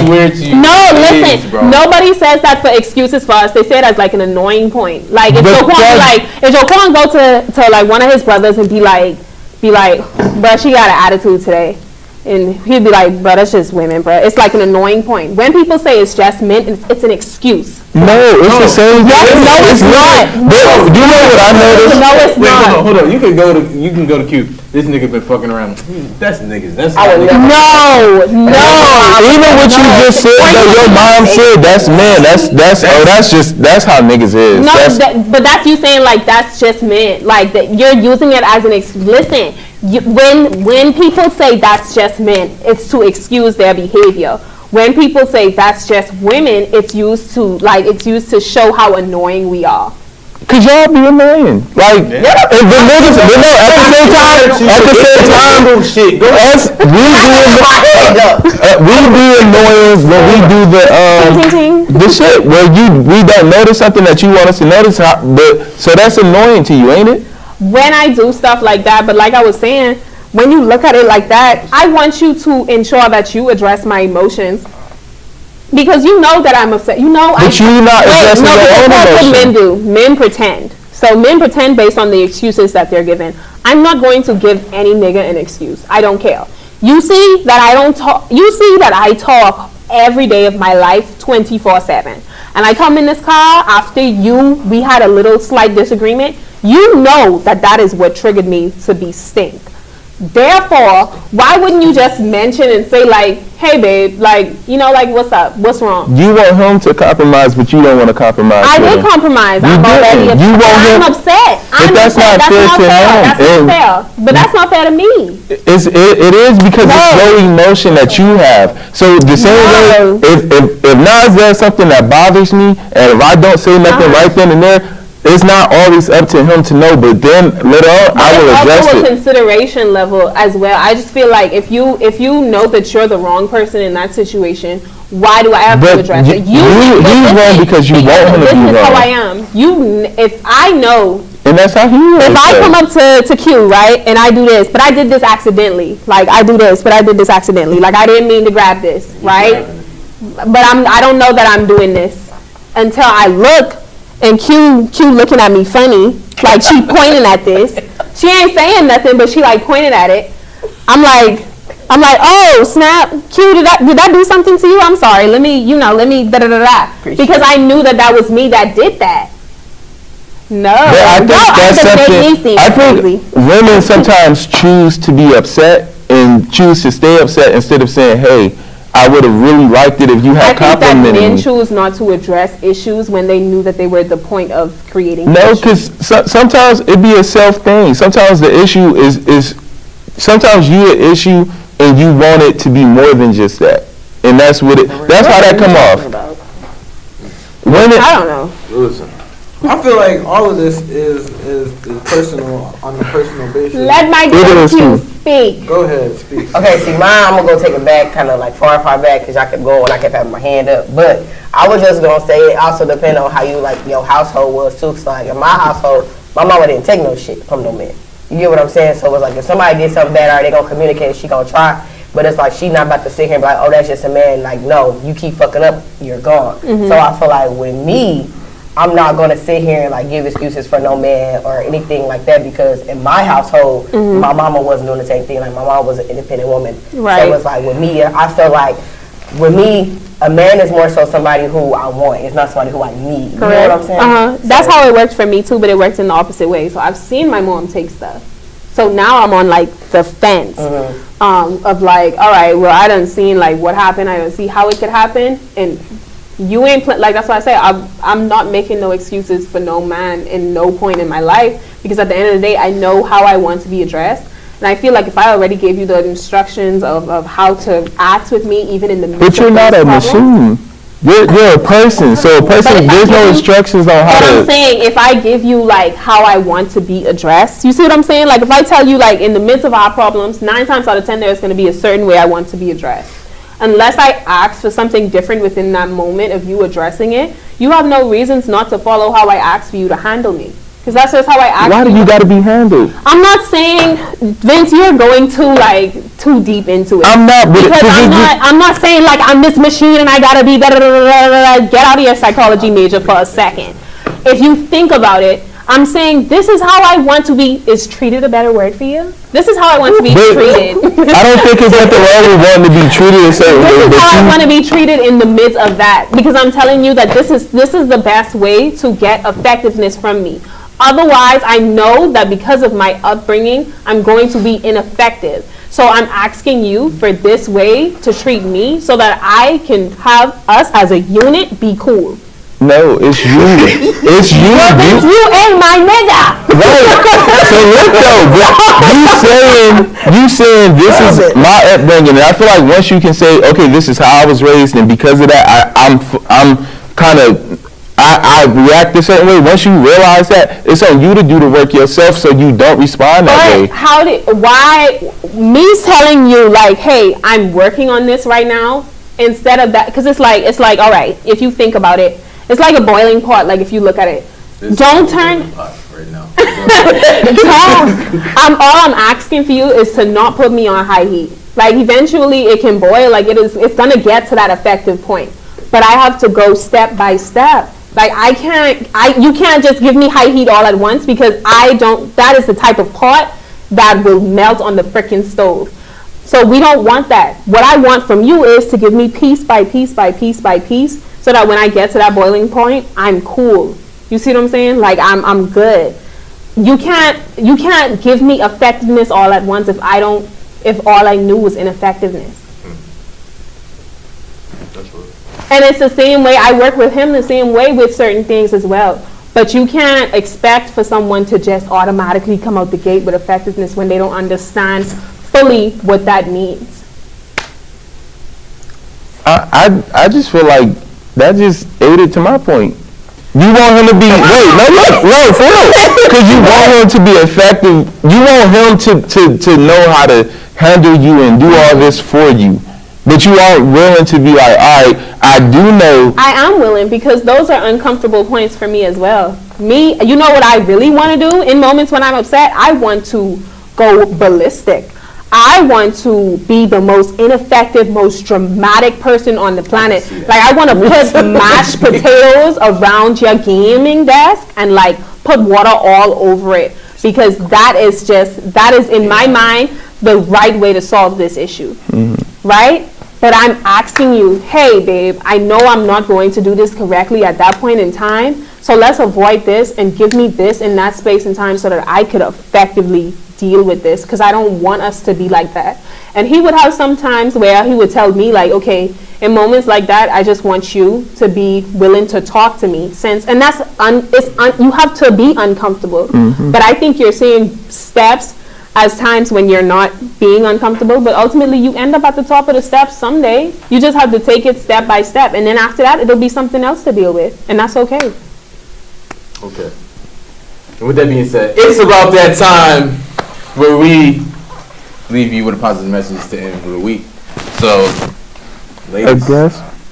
Listen. Nobody says that for excuses for us. They say it as like an annoying point. Like if Joquan go to like one of his brothers and be like, bro, she got an attitude today. And he'd be like, bro, that's just women, bro. It's like an annoying point. When people say it's just men, it's an excuse. No, it's the same. No, it's not. Do you know what I noticed? No, it's not. Hold on. You can go to Q. This nigga been fucking around. That's niggas. That's No. Even what you just said that your mom said, that's men. That's how niggas is. No, but that's you saying like that's just men. Like that you're using it as an listen. When people say that's just men, it's to excuse their behavior. When people say that's just women, it's used to show how annoying we are. Cause y'all be annoying. Like, the niggas, at the same time, we be annoying when we do the shit where we don't notice something that you want us to notice. So that's annoying to you, ain't it? When I do stuff like that, but like I was saying, when you look at it like that, I want you to ensure that you address my emotions. Because you know that I'm upset. You know but you're not addressing your own emotions. Men do. Men pretend. So men pretend based on the excuses that they're given. I'm not going to give any nigga an excuse. I don't care. You see that I don't talk. You see that I talk every day of my life 24/7. And I come in this car after we had a little slight disagreement. You know that is what triggered me to be stink. Therefore, why wouldn't you just mention and say like, hey babe, like, you know, like what's up? What's wrong? You want him to compromise, but you don't want to compromise. I did compromise. I'm already upset. I'm upset. But that's not fair to him. That's not fair. But that's not fair to me. It is because it's no emotion that you have. So the same way, if Nas does something that bothers me, and if I don't say nothing right then and there, it's not always up to him to know, but then later on, I will address it. It's also a consideration level as well. I just feel like if you know that you're the wrong person in that situation, why do I have to address it? He's wrong because you want him to be wrong. This is how I am. If I know. And that's how he is. If I come up to Q, right, and I do this, but I did this accidentally. Like, I do this, but I did this accidentally. Like, I didn't mean to grab this, right? But I don't know that I'm doing this until I look. And Q looking at me funny, like she pointing at this. She ain't saying nothing, but she like pointing at it. I'm like, oh snap, Q, did I do something to you? I'm sorry. Let me da da da da. Because I knew that was me that did that. No, I think women sometimes choose to be upset and choose to stay upset instead of saying, hey, I would have really liked it if you had complimented me. Men choose not to address issues when they knew that they were at the point of creating No, because sometimes it be a self thing. Sometimes the issue is sometimes you an issue and you want it to be more than just that. And that's how that come off. I don't know. Listen. I feel like all of this is personal on a personal basis. Let my Q speak. Go ahead, speak. Okay, see, mine, I'm going to go take it back, kind of like far back, because y'all kept going, I kept having my hand up. But I was just going to say it also depends on how you, like, your household was, too. Because, like, in my household, my mama didn't take no shit from no man. You get what I'm saying? So it was like, if somebody did something bad, all right, they going to communicate, she going to try. But it's like, she not about to sit here and be like, oh, that's just a man. Like, no, you keep fucking up, you're gone. Mm-hmm. So I feel like with me, I'm not going to sit here and like give excuses for no man or anything like that, because in my household, my mama wasn't doing the same thing. Like, my mom was an independent woman. Right. So it was like with me, I feel like with me, a man is more so somebody who I want. It's not somebody who I need. You know what I'm saying? That's how it worked for me too, but it worked in the opposite way. So I've seen my mom take stuff. So now I'm on like the fence of like, all right, well, I done seen like what happened. I done see how it could happen, and you ain't like, that's why I say I'm not making no excuses for no man in no point in my life, because at the end of the day, I know how I want to be addressed. And I feel like if I already gave you the instructions of how to act with me, even in the midst But you're of not those a problems, machine. You're a person. So a person, there's no instructions on how but to. I'm saying, if I give you like how I want to be addressed, you see what I'm saying? Like if I tell you like in the midst of our problems, 9 times out of 10 there's going to be a certain way I want to be addressed. Unless I ask for something different within that moment of you addressing it, you have no reasons not to follow how I ask for you to handle me. Because that's just how I act. Why do you got to be handled? I'm not saying, Vince, you're going too deep into it. I'm not. Because I'm not saying like I'm this machine and I gotta be da da da da da. Get out of your psychology major for a second. If you think about it, I'm saying this is how I want to be. Is treated a better word for you? This is how I want to be treated. I don't think it's nothing wrong with wanting to be treated a certain way. This is how I want to be treated in the midst of that, because I'm telling you that this is the best way to get effectiveness from me. Otherwise, I know that because of my upbringing, I'm going to be ineffective. So I'm asking you for this way to treat me so that I can have us as a unit be cool. No, it's you. It's you. Well, Vince, you ain't my nigga. Right. So look though, you saying this is my upbringing, and I feel like once you can say, okay, this is how I was raised, and because of that, I'm kind of. I react a certain way. Once you realize that, it's on you to do the work yourself so you don't respond that way. Why me telling you like, hey, I'm working on this right now, instead of that, because it's like, all right, if you think about it, it's like a boiling pot. Like if you look at it, don't turn. Right now. All I'm asking for you is to not put me on high heat. Like eventually it can boil. Like it's gonna get to that effective point, but I have to go step by step. Like you can't just give me high heat all at once, because that is the type of pot that will melt on the frickin' stove. So we don't want that. What I want from you is to give me piece by piece by piece by piece, so that when I get to that boiling point, I'm cool. You see what I'm saying? Like I'm good. You can't give me effectiveness all at once if all I knew was ineffectiveness. That's right. And it's the same way I work with him, the same way with certain things as well. But you can't expect for someone to just automatically come out the gate with effectiveness when they don't understand fully what that means. I just feel like that just aided to my point. You want him to be no, for real, because you want him to be effective. You want him to know how to handle you and do all this for you. But you aren't willing to be like, all right, I do know. I am willing, because those are uncomfortable points for me as well. You know what I really want to do in moments when I'm upset? I want to go ballistic. I want to be the most ineffective, most dramatic person on the planet. Like I want to put mashed potatoes around your gaming desk and like put water all over it, because that is in my mind the right way to solve this issue. Mm-hmm. Right? But I'm asking you, hey babe, I know I'm not going to do this correctly at that point in time, so let's avoid this and give me this in that space and time so that I could effectively deal with this, because I don't want us to be like that. And he would have some times where he would tell me like, okay, in moments like that, I just want you to be willing to talk to me, and that's you have to be uncomfortable. Mm-hmm. But I think you're seeing steps as times when you're not being uncomfortable, but ultimately you end up at the top of the steps someday. You just have to take it step by step, and then after that it'll be something else to deal with, and that's okay. Okay. And with that being said, it's about that time where we leave you with a positive message to end the week. So, ladies.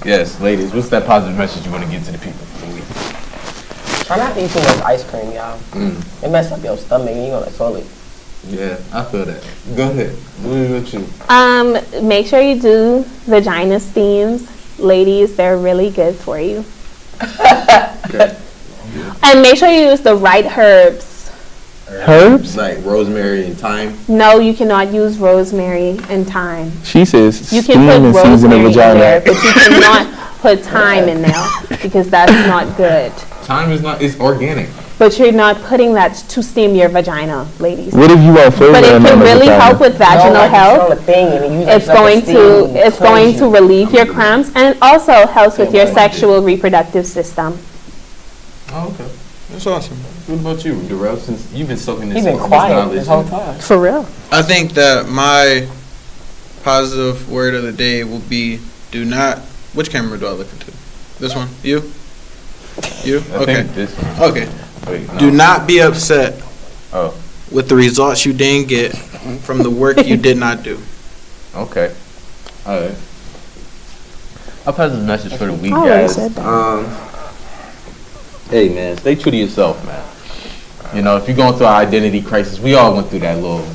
Yes, ladies, what's that positive message you want to give to the people for the week? Try not to eat too much ice cream, y'all. It messes up your stomach and you're gonna swallow it. Yeah, I feel that. Go ahead. What you? Make sure you do vagina steams. Ladies, they're really good for you. Okay. And make sure you use the right herbs Herbs? Like rosemary and thyme. No, you cannot use rosemary and thyme. She says You steam can and put season the rosemary in there, vagina. but you cannot put thyme in there because that's not good. Thyme is not. It's organic. But you're not putting that to steam your vagina, ladies. What if you want flavor But it in can the really vagina? help with vaginal No, like, health. on a thing and you use It's like a going steam to cleanse you. relieve your cramps, and it also helps with your sexual reproductive system. Oh, okay. That's awesome. What about you, Darrell? Since you've been soaking this, He's been this quiet knowledge this whole in. time. For real. I think that my positive word of the day will be do not. Which camera do I look into? This one? You? You? I Okay. think this one. Okay. Wait, no. Do not be upset Oh, with the results you didn't get from the work you did not do. okay. All right. I'll pass this message for the week, I already guys. said that. Hey, man, stay true to yourself, man. You know, if you're going through an identity crisis, we all went through that little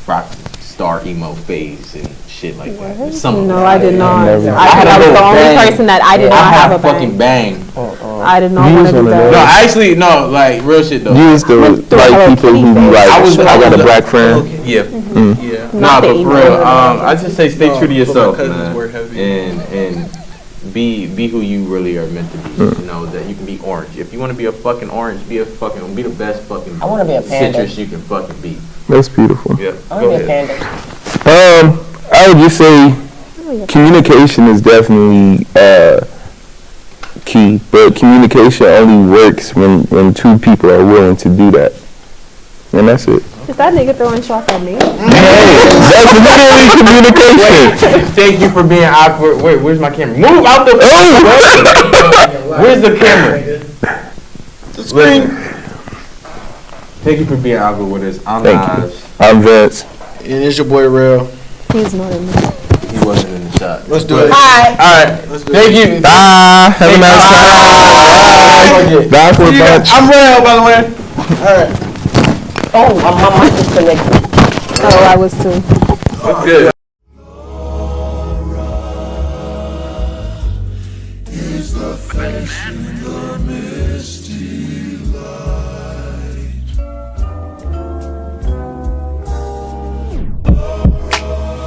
rock star emo phase and shit like that. Some No, I did not. never- I had a was the little only bang. person that I did not I have had a fucking bang. bang. I did not You want was to do one of No, that. actually, no, like real shit though. You used to like people who be like, I I, was- I got was a a- black friend. Yeah. Yeah. Nah, Not the but for emo real, one. I just say stay true to No, yourself, but my cousins man, were heavy. and be who you really are meant to be. You know that you can be orange. If you want to be a fucking orange, be the best fucking I wanna be a panda. citrus you can fucking be. That's beautiful. Yeah, I go want to be a ahead. panda. I would just say communication is definitely key, but communication only works when two people are willing to do that, and that's it. Is that nigga throwing shots at me? That's literally communication. Thank you for being awkward. Wait, where's my camera? Move out the. Where's the camera? The screen. Thank you for being awkward with us. I'm Thank you. Naj. I'm Vince. And it's your boy Real. He's not in this. He wasn't in the shot. Let's do it. Hi. All right. Let's do Thank it. you. Bye. Have a nice time. Bye for lunch. I'm Real, by the way. All right. Oh, my mic is connected. Oh, I was too. Good.